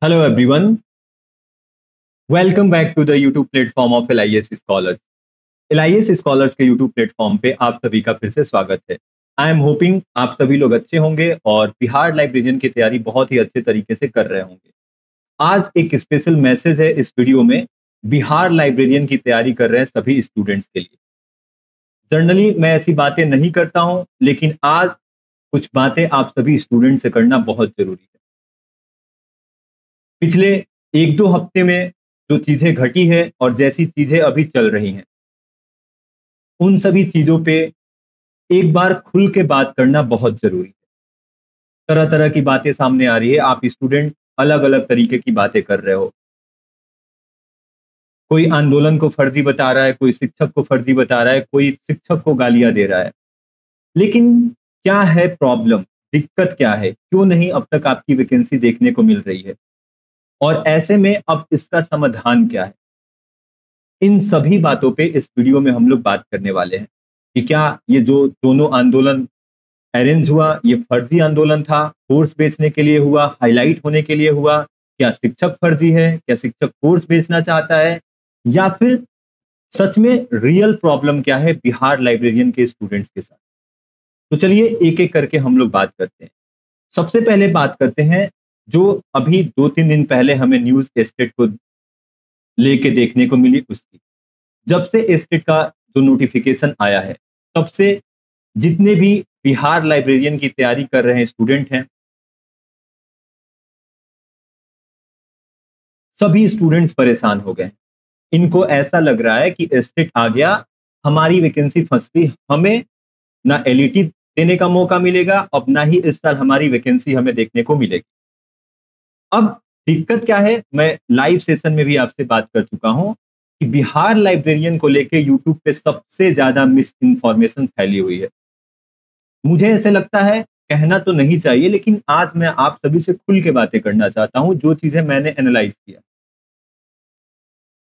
Hello everyone, welcome back to the YouTube platform of LIS Scholars. LIS Scholars के YouTube platform पे आप सभी का फिर से स्वागत है। आई एम होपिंग आप सभी लोग अच्छे होंगे और बिहार लाइब्रेरियन की तैयारी बहुत ही अच्छे तरीके से कर रहे होंगे। आज एक स्पेशल मैसेज है इस वीडियो में बिहार लाइब्रेरियन की तैयारी कर रहे हैं सभी स्टूडेंट्स के लिए। जनरली मैं ऐसी बातें नहीं करता हूं, लेकिन आज कुछ बातें आप सभी स्टूडेंट से करना बहुत जरूरी है। पिछले एक दो हफ्ते में जो चीजें घटी है और जैसी चीजें अभी चल रही हैं, उन सभी चीजों पे एक बार खुल के बात करना बहुत जरूरी है। तरह तरह की बातें सामने आ रही है, आप स्टूडेंट अलग अलग तरीके की बातें कर रहे हो। कोई आंदोलन को फर्जी बता रहा है, कोई शिक्षक को फर्जी बता रहा है, कोई शिक्षक को गालियां दे रहा है। लेकिन क्या है प्रॉब्लम, दिक्कत क्या है, क्यों नहीं अब तक आपकी वैकेंसी देखने को मिल रही है, और ऐसे में अब इसका समाधान क्या है? इन सभी बातों पे इस वीडियो में हम लोग बात करने वाले हैं कि क्या ये जो दोनों आंदोलन अरेंज हुआ, ये फर्जी आंदोलन था, कोर्स बेचने के लिए हुआ, हाईलाइट होने के लिए हुआ, क्या शिक्षक फर्जी है, क्या शिक्षक कोर्स बेचना चाहता है, या फिर सच में रियल प्रॉब्लम क्या है बिहार लाइब्रेरियन के स्टूडेंट्स के साथ? तो चलिए एक एक करके हम लोग बात करते हैं। सबसे पहले बात करते हैं जो अभी 2-3 दिन पहले हमें न्यूज एस्टेट को लेके देखने को मिली उसकी। जब से एस्टेट का जो नोटिफिकेशन आया है, तब से जितने भी बिहार लाइब्रेरियन की तैयारी कर रहे हैं स्टूडेंट हैं, सभी स्टूडेंट्स परेशान हो गए हैं। इनको ऐसा लग रहा है कि एस्टेट आ गया, हमारी वैकेंसी फंस गई, हमें ना एलईटी देने का मौका मिलेगा, अब ना ही इस साल हमारी वैकेंसी हमें देखने को मिलेगी। अब दिक्कत क्या है, मैं लाइव सेशन में भी आपसे बात कर चुका हूं कि बिहार लाइब्रेरियन को लेके यूट्यूब पे सबसे ज्यादा मिस इन्फॉर्मेशन फैली हुई है। मुझे ऐसे लगता है, कहना तो नहीं चाहिए, लेकिन आज मैं आप सभी से खुल के बातें करना चाहता हूं जो चीजें मैंने एनालाइज किया।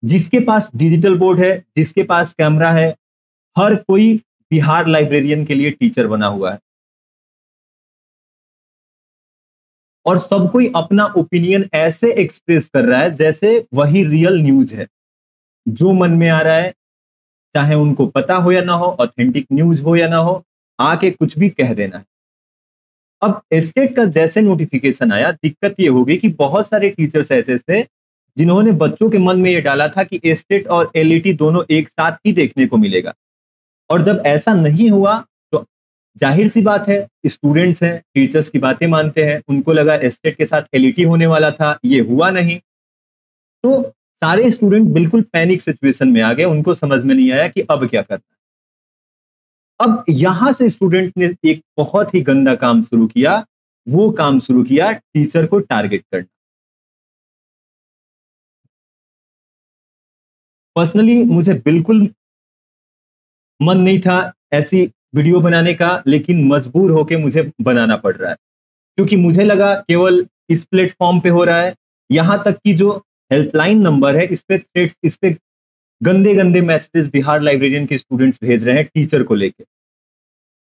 जिसके पास डिजिटल बोर्ड है, जिसके पास कैमरा है, हर कोई बिहार लाइब्रेरियन के लिए टीचर बना हुआ है और सब कोई अपना ओपिनियन ऐसे एक्सप्रेस कर रहा है जैसे वही रियल न्यूज है। जो मन में आ रहा है, चाहे उनको पता हो या ना हो, ऑथेंटिक न्यूज हो या ना हो, आके कुछ भी कह देना है। अब एस्टेट का जैसे नोटिफिकेशन आया, दिक्कत ये होगी कि बहुत सारे टीचर्स ऐसे थे जिन्होंने बच्चों के मन में ये डाला था कि एस्टेट और एलईटी दोनों एक साथ ही देखने को मिलेगा, और जब ऐसा नहीं हुआ तो जाहिर सी बात है, स्टूडेंट्स हैं, टीचर्स की बातें मानते हैं, उनको लगा एस्टेट के साथ एलईटी होने वाला था, ये हुआ नहीं। तो सारे स्टूडेंट बिल्कुल पैनिक सिचुएशन में आ गए, उनको समझ में नहीं आया कि अब क्या करना है। अब यहां से स्टूडेंट ने एक बहुत ही गंदा काम शुरू किया, वो काम शुरू किया टीचर को टारगेट करना। पर्सनली मुझे बिल्कुल मन नहीं था ऐसी वीडियो बनाने का, लेकिन मजबूर होके मुझे बनाना पड़ रहा है, क्योंकि मुझे लगा केवल इस प्लेटफॉर्म पे हो रहा है। यहां तक कि जो हेल्पलाइन नंबर है, इस पे थ्रेट्स, इस पे गंदे गंदे मैसेजेस बिहार लाइब्रेरियन के स्टूडेंट्स भेज रहे हैं टीचर को लेके।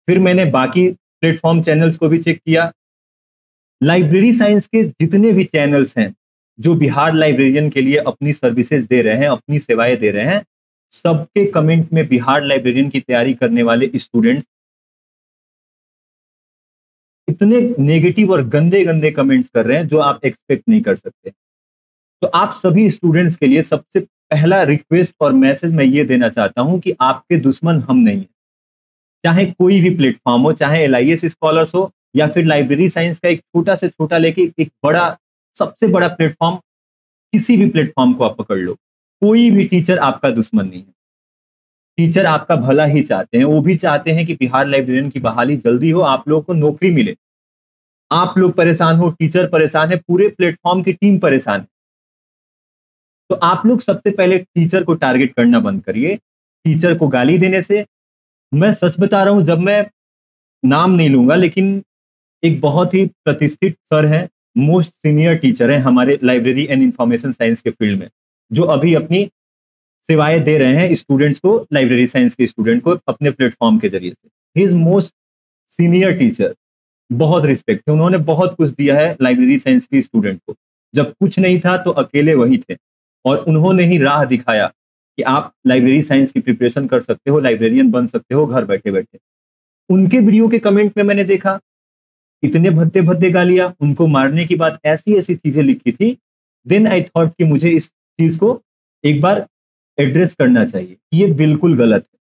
फिर मैंने बाकी प्लेटफॉर्म चैनल्स को भी चेक किया। लाइब्रेरी साइंस के जितने भी चैनल्स हैं जो बिहार लाइब्रेरियन के लिए अपनी सर्विसेज दे रहे हैं, अपनी सेवाएं दे रहे हैं, सबके कमेंट में बिहार लाइब्रेरियन की तैयारी करने वाले स्टूडेंट्स इतने नेगेटिव और गंदे गंदे कमेंट्स कर रहे हैं जो आप एक्सपेक्ट नहीं कर सकते। तो आप सभी स्टूडेंट्स के लिए सबसे पहला रिक्वेस्ट और मैसेज मैं ये देना चाहता हूं कि आपके दुश्मन हम नहीं हैं। चाहे कोई भी प्लेटफॉर्म हो, चाहे LIS स्कॉलर्स हो, या फिर लाइब्रेरी साइंस का एक छोटा से छोटा लेके एक बड़ा, सबसे बड़ा प्लेटफॉर्म, किसी भी प्लेटफॉर्म को आप पकड़ लो, कोई भी टीचर आपका दुश्मन नहीं है। टीचर आपका भला ही चाहते हैं, वो भी चाहते हैं कि बिहार लाइब्रेरियन की बहाली जल्दी हो, आप लोगों को नौकरी मिले। आप लोग परेशान हो, टीचर परेशान है, पूरे प्लेटफॉर्म की टीम परेशान है। तो आप लोग सबसे पहले टीचर को टारगेट करना बंद करिए। टीचर को गाली देने से, मैं सच बता रहा हूं, जब मैं नाम नहीं लूंगा, लेकिन एक बहुत ही प्रतिष्ठित सर हैं, मोस्ट सीनियर टीचर हैं हमारे लाइब्रेरी एंड इंफॉर्मेशन साइंस के फील्ड में, जो अभी अपनी सेवाएं दे रहे हैं स्टूडेंट्स को, लाइब्रेरी साइंस के स्टूडेंट को अपने प्लेटफॉर्म के जरिए से। He is most senior teacher, बहुत रिस्पेक्ट है, उन्होंने बहुत कुछ दिया है लाइब्रेरी साइंस के स्टूडेंट को। जब कुछ नहीं था तो अकेले वही थे, और उन्होंने ही राह दिखाया कि आप लाइब्रेरी साइंस की प्रिपरेशन कर सकते हो, लाइब्रेरियन बन सकते हो घर बैठे बैठे। उनके वीडियो के कमेंट में मैंने देखा इतने भद्दे भद्दे गालियां, उनको मारने की बात, ऐसी ऐसी चीजें लिखी थी। देन आई थॉट कि मुझे इस चीज को एक बार एड्रेस करना चाहिए। ये बिल्कुल गलत है,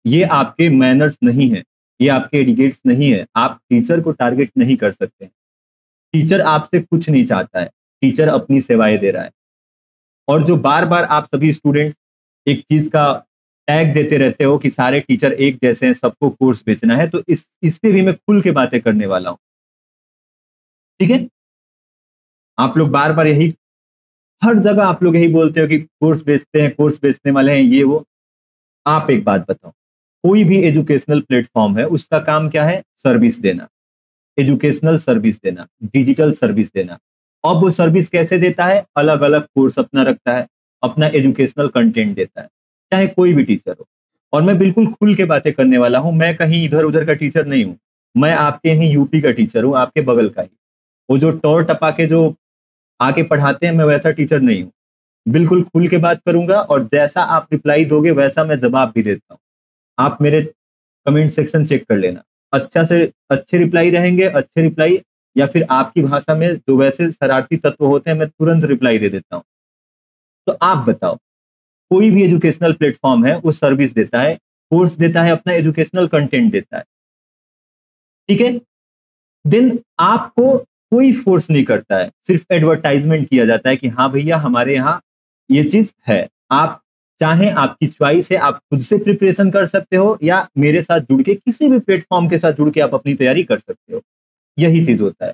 ये आपके मैनर्स नहीं है, ये आपके एडिकेट्स नहीं है। आप टीचर को टारगेट नहीं कर सकते। टीचर आपसे कुछ नहीं चाहता है, टीचर अपनी सेवाएं दे रहा है। और जो बार बार आप सभी स्टूडेंट्स एक चीज का टैग देते रहते हो कि सारे टीचर एक जैसे हैं, सबको कोर्स बेचना है, तो इस पे भी मैं खुल के बातें करने वाला हूं। ठीक है, आप लोग बार बार यही, हर जगह आप लोग यही बोलते हो कि कोर्स बेचते हैं, कोर्स बेचने वाले हैं, ये वो। आप एक बात बताओ, कोई भी एजुकेशनल प्लेटफॉर्म है, उसका काम क्या है? सर्विस देना, एजुकेशनल सर्विस देना, डिजिटल सर्विस देना। अब वो सर्विस कैसे देता है? अलग अलग कोर्स अपना रखता है, अपना एजुकेशनल कंटेंट देता है, चाहे कोई भी टीचर हो। और मैं बिल्कुल खुल के बातें करने वाला हूं, मैं कहीं इधर उधर का टीचर नहीं हूं, मैं आपके ही यूपी का टीचर हूं, आपके बगल का ही। वो जो टॉर टपा के जो आके पढ़ाते हैं, मैं वैसा टीचर नहीं हूँ। बिल्कुल खुल के बात करूंगा, और जैसा आप रिप्लाई दोगे वैसा मैं जवाब भी देता हूँ। आप मेरे कमेंट सेक्शन चेक कर लेना, अच्छा से अच्छे रिप्लाई रहेंगे, अच्छे रिप्लाई, या फिर आपकी भाषा में जो वैसे शरारती तत्व होते हैं, मैं तुरंत रिप्लाई दे देता हूँ। तो आप बताओ, कोई भी एजुकेशनल प्लेटफॉर्म है, वो सर्विस देता है, कोर्स देता है, अपना एजुकेशनल कंटेंट देता है, ठीक है। देन आपको कोई फोर्स नहीं करता है, सिर्फ एडवर्टाइजमेंट किया जाता है कि हाँ भैया हमारे यहाँ ये चीज है। आप चाहें, आपकी चॉइस है, आप खुद से प्रिपरेशन कर सकते हो, या मेरे साथ जुड़ के किसी भी प्लेटफॉर्म के साथ जुड़ के आप अपनी तैयारी कर सकते हो। यही चीज होता है।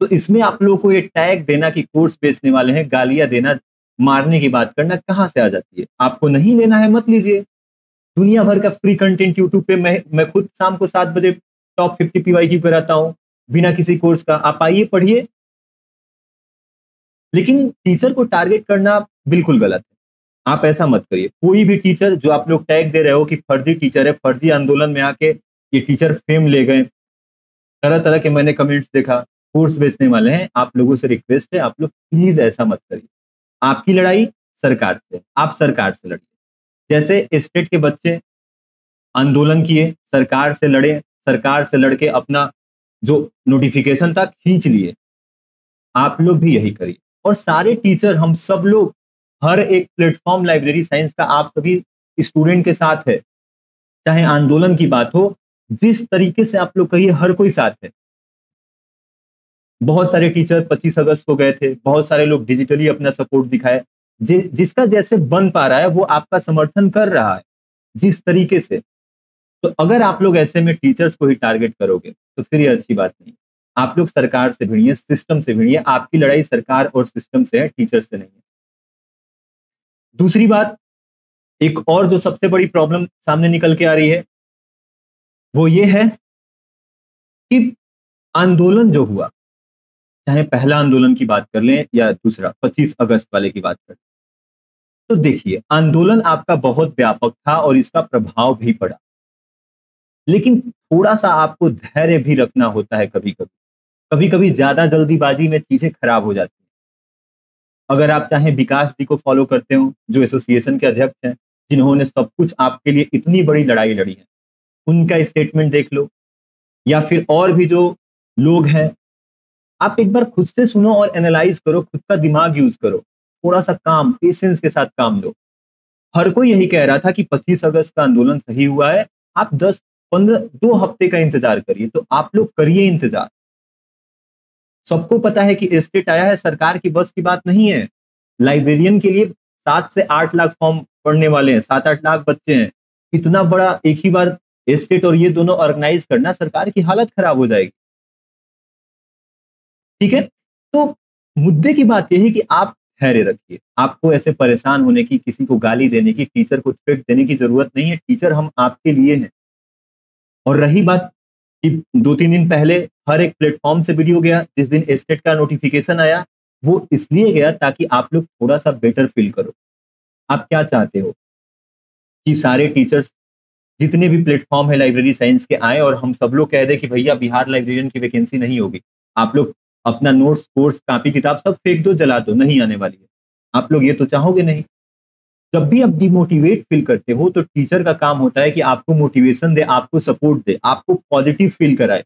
तो इसमें आप लोगों को ये टैग देना कि कोर्स बेचने वाले हैं, गालियां देना, मारने की बात करना कहाँ से आ जाती है? आपको नहीं लेना है, मत लीजिए। दुनिया भर का फ्री कंटेंट यूट्यूब पे मैं खुद शाम को 7 बजे टॉप 50 PYQ कराता हूँ, बिना किसी कोर्स का। आप आइए, पढ़िए। लेकिन टीचर को टारगेट करना बिल्कुल गलत है, आप ऐसा मत करिए। कोई भी टीचर जो आप लोग टैग दे रहे हो कि फर्जी टीचर है, फर्जी आंदोलन में आके ये टीचर फेम ले गए, तरह तरह के मैंने कमेंट्स देखा, कोर्स बेचने वाले हैं। आप लोगों से रिक्वेस्ट है, आप लोग प्लीज ऐसा मत करिए। आपकी लड़ाई सरकार से, आप सरकार से लड़िए। जैसे स्टेट के बच्चे आंदोलन किए, सरकार से लड़े, सरकार से लड़के अपना जो नोटिफिकेशन था खींच लिए, आप लोग भी यही करिए। और सारे टीचर, हम सब लोग, हर एक प्लेटफॉर्म लाइब्रेरी साइंस का आप सभी स्टूडेंट के साथ है। चाहे आंदोलन की बात हो, जिस तरीके से आप लोग कहिए, हर कोई साथ है। बहुत सारे टीचर 25 अगस्त को गए थे, बहुत सारे लोग डिजिटली अपना सपोर्ट दिखाए। जिसका जैसे बन पा रहा है वो आपका समर्थन कर रहा है, जिस तरीके से। तो अगर आप लोग ऐसे में टीचर्स को ही टारगेट करोगे तो फिर ये अच्छी बात नहीं। आप लोग सरकार से भिड़िए, सिस्टम से भिड़िए। आपकी लड़ाई सरकार और सिस्टम से है, टीचर से नहीं है। दूसरी बात, एक और जो सबसे बड़ी प्रॉब्लम सामने निकल के आ रही है, वो ये है कि आंदोलन जो हुआ, चाहे पहला आंदोलन की बात कर लें या दूसरा 25 अगस्त वाले की बात कर लें, तो देखिए आंदोलन आपका बहुत व्यापक था और इसका प्रभाव भी पड़ा। लेकिन थोड़ा सा आपको धैर्य भी रखना होता है। कभी कभी, कभी कभी ज्यादा जल्दीबाजी में चीजें खराब हो जाती हैं। अगर आप चाहें, विकास जी को फॉलो करते हो, जो एसोसिएशन के अध्यक्ष हैं, जिन्होंने सब कुछ आपके लिए इतनी बड़ी लड़ाई लड़ी है, उनका स्टेटमेंट देख लो। या फिर और भी जो लोग हैं, आप एक बार खुद से सुनो और एनालाइज करो, खुद का दिमाग यूज करो, थोड़ा सा काम, पेशेंस के साथ काम लो। हर कोई यही कह रहा था कि 25 अगस्त का आंदोलन सही हुआ है, आप 10-15 2 हफ्ते का इंतजार करिए। तो आप लोग करिए इंतजार। सबको पता है कि एस्टेट आया है, सरकार की बस की बात नहीं है। लाइब्रेरियन के लिए 7 से 8 लाख फॉर्म पढ़ने वाले हैं, 7-8 लाख बच्चे हैं। इतना बड़ा एक ही बार एस्टेट और ये दोनों ऑर्गेनाइज करना, सरकार की हालत खराब हो जाएगी। ठीक है, तो मुद्दे की बात यह है कि आप धैर्य रखिए। आपको ऐसे परेशान होने की, किसी को गाली देने की, टीचर को थ्रेट देने की जरूरत नहीं है। टीचर हम आपके लिए हैं। और रही बात कि 2-3 दिन पहले हर एक प्लेटफॉर्म से वीडियो गया, जिस दिन एस्टेट का नोटिफिकेशन आया, वो इसलिए गया ताकि आप लोग थोड़ा सा बेटर फील करो। आप क्या चाहते हो कि सारे टीचर्स, जितने भी प्लेटफॉर्म है लाइब्रेरी साइंस के, आए और हम सब लोग कह दें कि भैया बिहार लाइब्रेरियन की वैकेंसी नहीं होगी। आप लोग अपना नोट्स, कोर्स, कॉपी किताब सब फेंक दो, जला दो, नहीं आने वाली है। आप लोग ये तो चाहोगे नहीं। जब भी आप डिमोटिवेट फील करते हो तो टीचर का काम होता है कि आपको मोटिवेशन दे, आपको सपोर्ट दे, आपको पॉजिटिव फील कराए।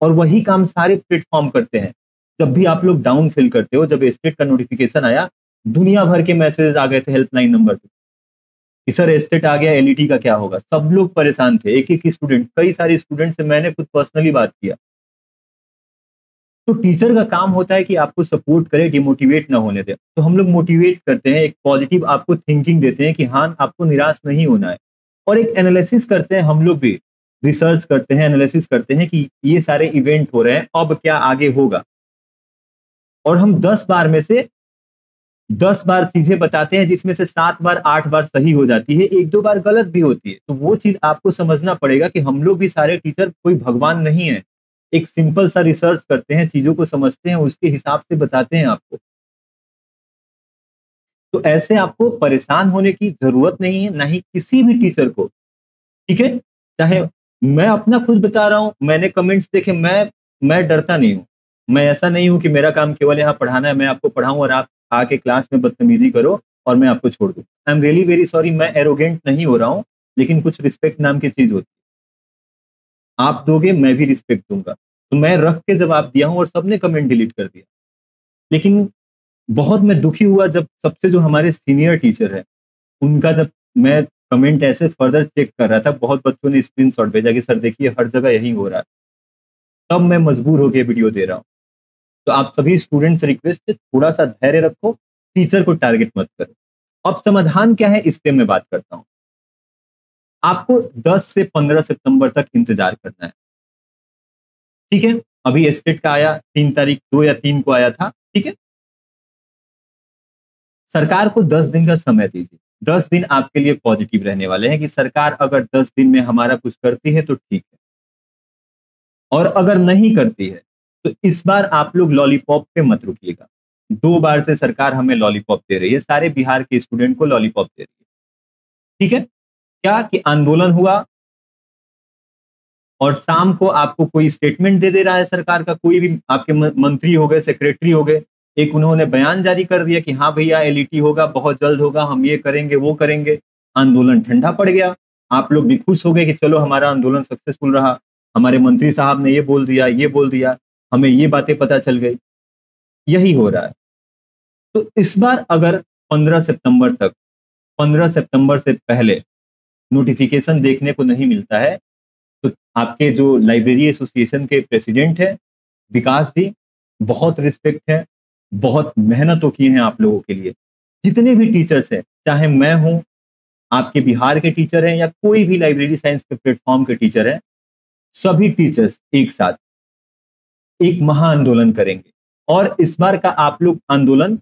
और वही काम सारे प्लेटफॉर्म करते हैं। जब भी आप लोग डाउन फील करते हो, जब एस्टेट का नोटिफिकेशन आया, दुनिया भर के मैसेज आ गए थे हेल्पलाइन नंबर पे कि सर एस्टेट आ गया, एलईटी का क्या होगा। सब लोग परेशान थे, एक एक स्टूडेंट, कई सारे स्टूडेंट से मैंने खुद पर्सनली बात किया। तो टीचर का काम होता है कि आपको सपोर्ट करे, डिमोटिवेट ना होने दे। तो हम लोग मोटिवेट करते हैं, एक पॉजिटिव आपको थिंकिंग देते हैं कि हाँ, आपको निराश नहीं होना है। और एक एनालिसिस करते हैं, हम लोग भी रिसर्च करते हैं, एनालिसिस करते हैं कि ये सारे इवेंट हो रहे हैं, अब क्या आगे होगा। और हम 10 बार में से 10 बार चीजें बताते हैं, जिसमें से 7 बार 8 बार सही हो जाती है, 1-2 बार गलत भी होती है। तो वो चीज आपको समझना पड़ेगा कि हम लोग भी सारे टीचर कोई भगवान नहीं है। एक सिंपल सा रिसर्च करते हैं, चीजों को समझते हैं, उसके हिसाब से बताते हैं आपको। तो ऐसे आपको परेशान होने की जरूरत नहीं है, ना ही किसी भी टीचर को। ठीक है, चाहे मैं अपना खुद बता रहा हूं, मैंने कमेंट्स देखे, मैं डरता नहीं हूं। मैं ऐसा नहीं हूं कि मेरा काम केवल यहाँ पढ़ाना है, मैं आपको पढ़ाऊं और आप आके क्लास में बदतमीजी करो और मैं आपको छोड़ दूं। I am really very sorry, मैं एरोगेंट नहीं हो रहा हूं, लेकिन कुछ रिस्पेक्ट नाम की चीज होती है। आप दोगे, मैं भी रिस्पेक्ट दूंगा। तो मैं रख के जवाब दिया हूं और सबने कमेंट डिलीट कर दिया। लेकिन बहुत मैं दुखी हुआ जब सबसे जो हमारे सीनियर टीचर है, उनका जब मैं कमेंट ऐसे फर्दर चेक कर रहा था, बहुत बच्चों ने स्क्रीनशॉट भेजा कि सर देखिए हर जगह यही हो रहा है। तब मैं मजबूर होकर वीडियो दे रहा हूँ। तो आप सभी स्टूडेंट्स से रिक्वेस्ट है, थोड़ा सा धैर्य रखो, टीचर को टारगेट मत करो। अब समाधान क्या है, इस पे मैं बात करता हूँ। आपको 10 से 15 सितंबर तक इंतजार करना है। ठीक है, अभी एस्टेट का आया 3 तारीख, 2 या 3 को आया था। ठीक है, सरकार को 10 दिन का समय दीजिए। 10 दिन आपके लिए पॉजिटिव रहने वाले हैं कि सरकार अगर 10 दिन में हमारा कुछ करती है तो ठीक है, और अगर नहीं करती है तो इस बार आप लोग लॉलीपॉप पे मत रुकिएगा। 2 बार से सरकार हमें लॉलीपॉप दे रही है, सारे बिहार के स्टूडेंट को लॉलीपॉप दे रही है। ठीक है, क्या कि आंदोलन हुआ और शाम को आपको कोई स्टेटमेंट दे दे रहा है सरकार का, कोई भी आपके मंत्री हो गए, सेक्रेटरी हो गए, एक उन्होंने बयान जारी कर दिया कि हाँ भैया एलईटी होगा, बहुत जल्द होगा, हम ये करेंगे वो करेंगे। आंदोलन ठंडा पड़ गया। आप लोग भी खुश हो गए कि चलो हमारा आंदोलन सक्सेसफुल रहा, हमारे मंत्री साहब ने ये बोल दिया, ये बोल दिया, हमें ये बातें पता चल गई। यही हो रहा है। तो इस बार अगर 15 सितंबर तक, 15 सितंबर से पहले नोटिफिकेशन देखने को नहीं मिलता है, तो आपके जो लाइब्रेरी एसोसिएशन के प्रेसिडेंट है विकास जी, बहुत रिस्पेक्ट है, बहुत मेहनतों की हैं आप लोगों के लिए। जितने भी टीचर्स हैं, चाहे मैं हूं, आपके बिहार के टीचर हैं, या कोई भी लाइब्रेरी साइंस के प्लेटफॉर्म के टीचर हैं, सभी टीचर्स एक साथ एक महा आंदोलन करेंगे। और इस बार का आप लोग आंदोलन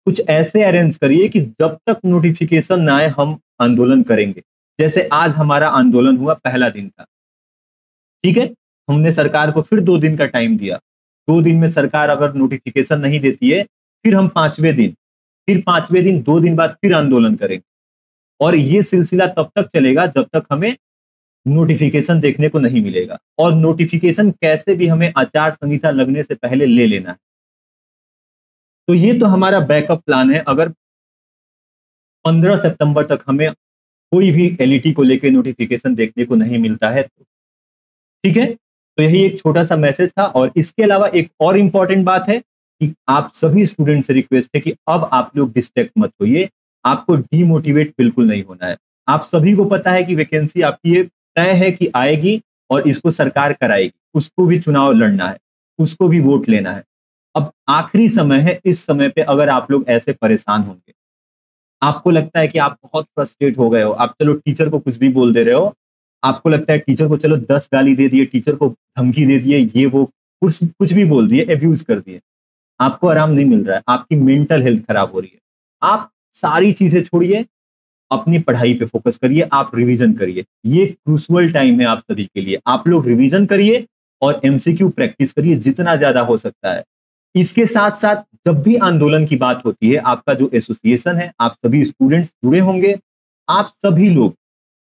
कुछ ऐसे अरेंज करिए कि जब तक नोटिफिकेशन ना आए हम आंदोलन करेंगे। जैसे आज हमारा आंदोलन हुआ, पहला दिन था। ठीक है, हमने सरकार को फिर 2 दिन का टाइम दिया। 2 दिन में सरकार अगर नोटिफिकेशन नहीं देती है, फिर हम 5वें दिन, फिर 5वें दिन 2 दिन बाद फिर आंदोलन करेंगे। और ये सिलसिला तब तक चलेगा जब तक हमें नोटिफिकेशन देखने को नहीं मिलेगा। और नोटिफिकेशन कैसे भी हमें आचार संहिता लगने से पहले ले लेना है। तो ये तो हमारा बैकअप प्लान है, अगर 15 सितंबर तक हमें कोई भी एलईटी को लेकर नोटिफिकेशन देखने को नहीं मिलता है तो। ठीक है, तो यही एक छोटा सा मैसेज था। और इसके अलावा एक और इंपॉर्टेंट बात है कि आप सभी स्टूडेंट से रिक्वेस्ट है कि अब आप लोग डिस्ट्रैक्ट मत होइए, आपको डीमोटिवेट बिल्कुल नहीं होना है। आप सभी को पता है कि वैकेंसी आपकी ये तय है कि आएगी और इसको सरकार कराएगी, उसको भी चुनाव लड़ना है, उसको भी वोट लेना है। अब आखिरी समय है, इस समय पे अगर आप लोग ऐसे परेशान होंगे, आपको लगता है कि आप बहुत फ्रस्ट्रेट हो गए हो, आप चलो टीचर को कुछ भी बोल दे रहे हो, आपको लगता है टीचर को चलो 10 गाली दे दिए, टीचर को धमकी दे दिए, ये वो कुछ कुछ भी बोल दिए, एब्यूज कर दिए, आपको आराम नहीं मिल रहा है, आपकी मेंटल हेल्थ खराब हो रही है। आप सारी चीजें छोड़िए, अपनी पढ़ाई पे फोकस करिए, आप रिवीजन करिए। ये क्रूशियल टाइम है आप सभी के लिए। आप लोग रिवीजन करिए और एमसीक्यू प्रैक्टिस करिए जितना ज्यादा हो सकता है। इसके साथ साथ जब भी आंदोलन की बात होती है, आपका जो एसोसिएशन है, आप सभी स्टूडेंट्स जुड़े होंगे, आप सभी लोग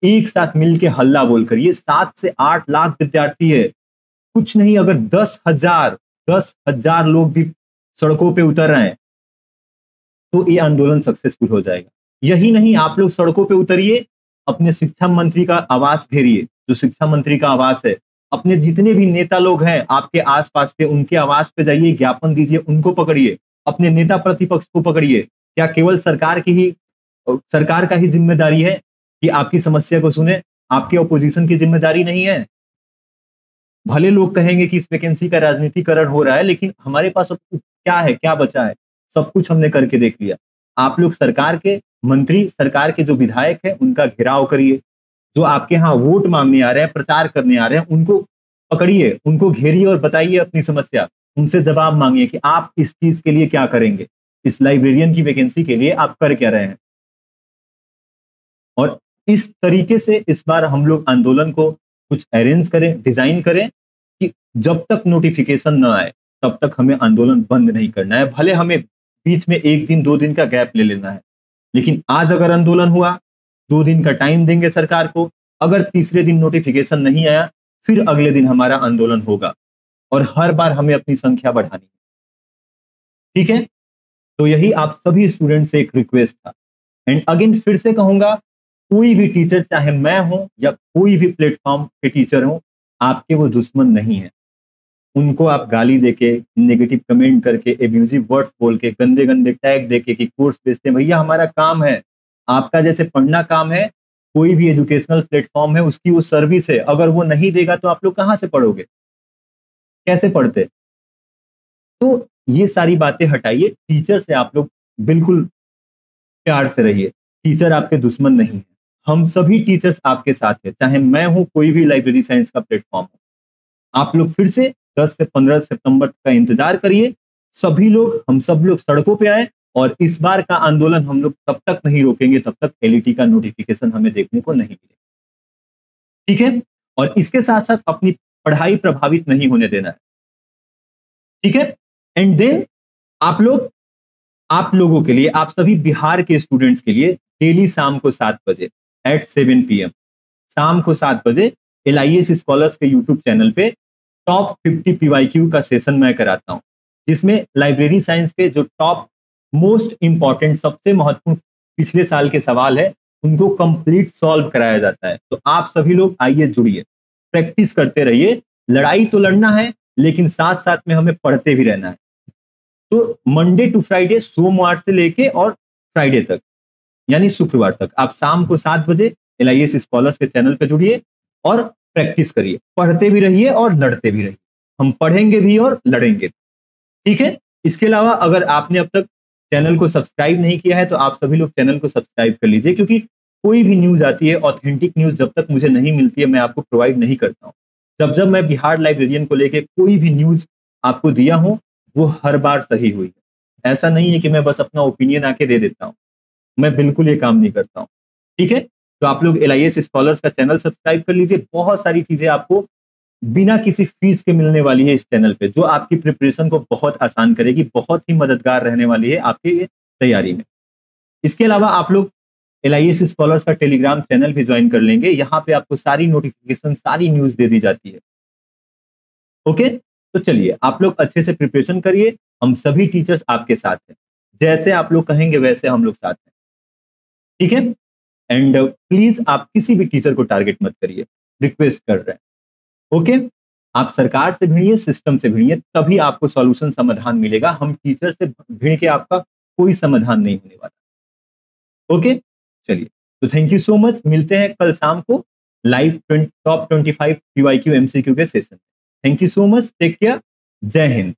एक साथ मिलकर हल्ला बोल करिए। 7 से 8 लाख विद्यार्थी है, कुछ नहीं, अगर 10,000 10,000 लोग भी सड़कों पे उतर रहे हैं तो ये आंदोलन सक्सेसफुल हो जाएगा। यही नहीं, आप लोग सड़कों पे उतरिए, अपने शिक्षा मंत्री का आवास घेरिए, जो शिक्षा मंत्री का आवास है, अपने जितने भी नेता लोग हैं आपके आसपास के, उनके आवास पे जाइए, ज्ञापन दीजिए, उनको पकड़िए, अपने नेता प्रतिपक्ष को पकड़िए। क्या केवल सरकार का ही जिम्मेदारी है कि आपकी समस्या को सुने? आपके ऑपोजिशन की जिम्मेदारी नहीं है? भले लोग कहेंगे कि इस वैकेंसी का राजनीतिकरण हो रहा है, लेकिन हमारे पास अब क्या है, क्या बचा है? सब कुछ हमने करके देख लिया। आप लोग सरकार के मंत्री, सरकार के जो विधायक हैं, उनका घेराव करिए। जो आपके यहाँ वोट मांगने आ रहे हैं, प्रचार करने आ रहे हैं, उनको पकड़िए, उनको घेरिए और बताइए अपनी समस्या। उनसे जवाब मांगिए कि आप इस चीज के लिए क्या करेंगे, इस लाइब्रेरियन की वैकेंसी के लिए आप कर क्या रहे हैं। और इस तरीके से इस बार हम लोग आंदोलन को कुछ अरेंज करें, डिजाइन करें कि जब तक नोटिफिकेशन न आए तब तक हमें आंदोलन बंद नहीं करना है। भले हमें बीच में 1 दिन 2 दिन का गैप ले लेना है, लेकिन आज अगर आंदोलन हुआ, 2 दिन का टाइम देंगे सरकार को, अगर तीसरे दिन नोटिफिकेशन नहीं आया फिर अगले दिन हमारा आंदोलन होगा और हर बार हमें अपनी संख्या बढ़ानी है। ठीक है, तो यही आप सभी स्टूडेंट से एक रिक्वेस्ट था। एंड अगेन फिर से कहूंगा, कोई भी टीचर, चाहे मैं हूं या कोई भी प्लेटफॉर्म के टीचर हो, आपके वो दुश्मन नहीं है। उनको आप गाली देके, नेगेटिव कमेंट करके, एब्यूजिव वर्ड्स बोल के, गंदे गंदे टैग देके कि कोर्स बेचते हैं, भैया हमारा काम है, आपका जैसे पढ़ना काम है, कोई भी एजुकेशनल प्लेटफॉर्म है उसकी वो सर्विस है। अगर वो नहीं देगा तो आप लोग कहां से पढ़ोगे, कैसे पढ़ते? तो ये सारी बातें हटाइए, टीचर से आप लोग बिल्कुल प्यार से रहिए। टीचर आपके दुश्मन नहीं है, हम सभी टीचर्स आपके साथ हैं, चाहे मैं हूं, कोई भी लाइब्रेरी साइंस का प्लेटफॉर्म हो। आप लोग फिर से 10 से 15 सितंबर का इंतजार करिए। सभी लोग, हम सब लोग सड़कों पे आए और इस बार का आंदोलन हम लोग तब तक नहीं रोकेंगे तब तक एलईटी का नोटिफिकेशन हमें देखने को नहीं मिलेगा। ठीक है, और इसके साथ साथ अपनी पढ़ाई प्रभावित नहीं होने देना है। ठीक है, एंड देन आप लोगों के लिए, आप सभी बिहार के स्टूडेंट्स के लिए डेली शाम को 7 बजे एट 7 PM, शाम को 7 बजे LIS स्कॉलर्स के यूट्यूब चैनल पे टॉप 50 PYQ का सेशन मैं कराता हूं, जिसमें लाइब्रेरी साइंस के जो टॉप मोस्ट इंपॉर्टेंट, सबसे महत्वपूर्ण पिछले साल के सवाल है, उनको कंप्लीट सॉल्व कराया जाता है। तो आप सभी लोग आइए, जुड़िए, प्रैक्टिस करते रहिए। लड़ाई तो लड़ना है, लेकिन साथ साथ में हमें पढ़ते भी रहना है। तो मंडे टू फ्राइडे, सोमवार से लेके और फ्राइडे तक, यानी शुक्रवार तक, आप शाम को 7 बजे LIS स्कॉलर्स के चैनल पे जुड़िए और प्रैक्टिस करिए, पढ़ते भी रहिए और लड़ते भी रहिए। हम पढ़ेंगे भी और लड़ेंगे। ठीक है, इसके अलावा अगर आपने अब तक चैनल को सब्सक्राइब नहीं किया है तो आप सभी लोग चैनल को सब्सक्राइब कर लीजिए, क्योंकि कोई भी न्यूज आती है, ऑथेंटिक न्यूज जब तक मुझे नहीं मिलती है मैं आपको प्रोवाइड नहीं करता हूँ। जब मैं बिहार लाइब्रेरियन को लेके कोई भी न्यूज आपको दिया हूं, वो हर बार सही हुई है। ऐसा नहीं है कि मैं बस अपना ओपिनियन आके दे देता हूं, मैं बिल्कुल ये काम नहीं करता हूं। ठीक है, तो आप लोग LIS स्कॉलर्स का चैनल सब्सक्राइब कर लीजिए। बहुत सारी चीजें आपको बिना किसी फीस के मिलने वाली है इस चैनल पे, जो आपकी प्रिपरेशन को बहुत आसान करेगी, बहुत ही मददगार रहने वाली है आपकी तैयारी में। इसके अलावा आप लोग LIS स्कॉलर्स का टेलीग्राम चैनल भी ज्वाइन कर लेंगे, यहाँ पे आपको सारी नोटिफिकेशन, सारी न्यूज दे दी जाती है। ओके, तो चलिए आप लोग अच्छे से प्रिपरेशन करिए, हम सभी टीचर्स आपके साथ हैं, जैसे आप लोग कहेंगे वैसे हम लोग साथ हैं। ठीक है, एंड प्लीज आप किसी भी टीचर को टारगेट मत करिए, रिक्वेस्ट कर रहे हैं। ओके, आप सरकार से भिड़िए, सिस्टम से भिड़िए, तभी आपको सॉल्यूशन, समाधान मिलेगा। हम टीचर से भिड़ के आपका कोई समाधान नहीं होने वाला। ओके, चलिए, तो थैंक यू सो मच। मिलते हैं कल शाम को लाइव टॉप 25 PYQ MCQ के सेशन में। Thank you so much, take care, जय हिंद।